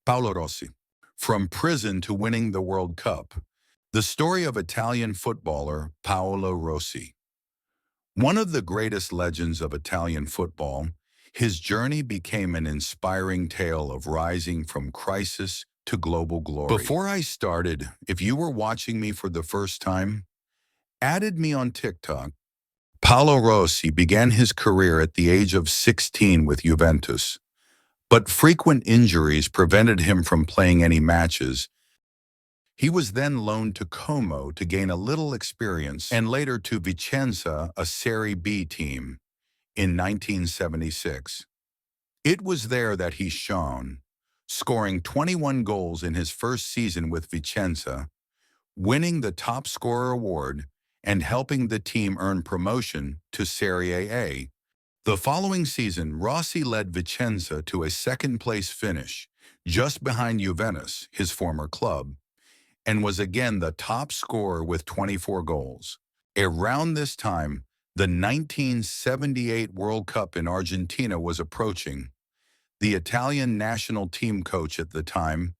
Paolo Rossi. From prison to winning the World Cup. The story of Italian footballer Paolo Rossi. One of the greatest legends of Italian football, his journey became an inspiring tale of rising from crisis to global glory. Before I started, if you were watching me for the first time, added me on TikTok. Paolo Rossi began his career at the age of 16 with Juventus, but frequent injuries prevented him from playing any matches. He was then loaned to Como to gain a little experience and later to Vicenza, a Serie B team, in 1976. It was there that he shone, scoring 21 goals in his first season with Vicenza, winning the top scorer award and helping the team earn promotion to Serie A. The following season, Rossi led Vicenza to a second-place finish, just behind Juventus, his former club, and was again the top scorer with 24 goals. Around this time, the 1978 World Cup in Argentina was approaching. The Italian national team coach at the time,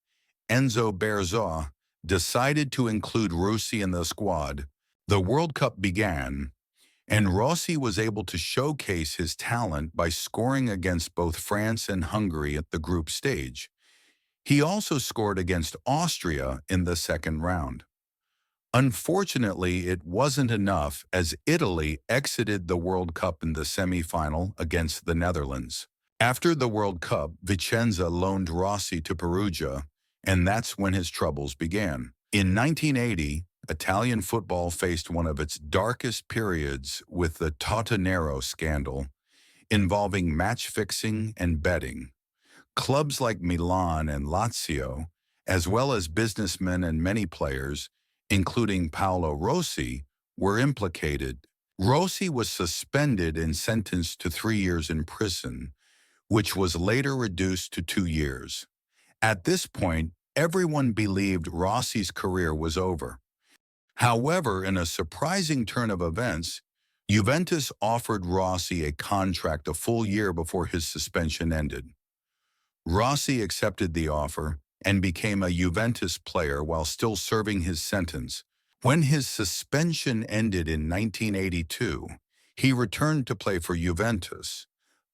Enzo Bearzot, decided to include Rossi in the squad. The World Cup began, and Rossi was able to showcase his talent by scoring against both France and Hungary at the group stage. He also scored against Austria in the second round. Unfortunately, it wasn't enough as Italy exited the World Cup in the semi-final against the Netherlands. After the World Cup, Vicenza loaned Rossi to Perugia, and that's when his troubles began. In 1980, Italian football faced one of its darkest periods with the Tottenero scandal, involving match fixing and betting. Clubs like Milan and Lazio, as well as businessmen and many players, including Paolo Rossi, were implicated. Rossi was suspended and sentenced to 3 years in prison, which was later reduced to 2 years. At this point, everyone believed Rossi's career was over. However, in a surprising turn of events, Juventus offered Rossi a contract a full year before his suspension ended. Rossi accepted the offer and became a Juventus player while still serving his sentence. When his suspension ended in 1982, he returned to play for Juventus,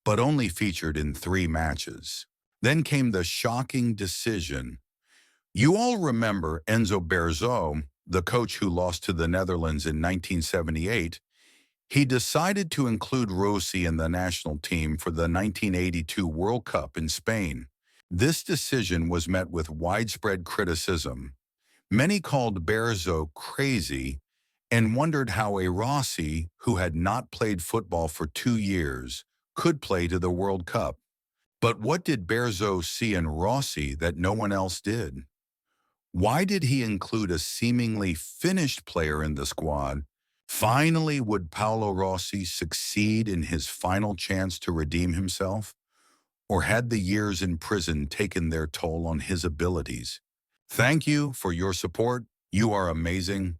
but only featured in 3 matches. Then came the shocking decision. You all remember Enzo Bearzot, the coach who lost to the Netherlands in 1978. He decided to include Rossi in the national team for the 1982 World Cup in Spain. This decision was met with widespread criticism. Many called Bearzot crazy and wondered how a Rossi, who had not played football for 2 years, could play to the World Cup. But what did Bearzot see in Rossi that no one else did? Why did he include a seemingly finished player in the squad? Finally, would Paolo Rossi succeed in his final chance to redeem himself? Or had the years in prison taken their toll on his abilities? Thank you for your support. You are amazing.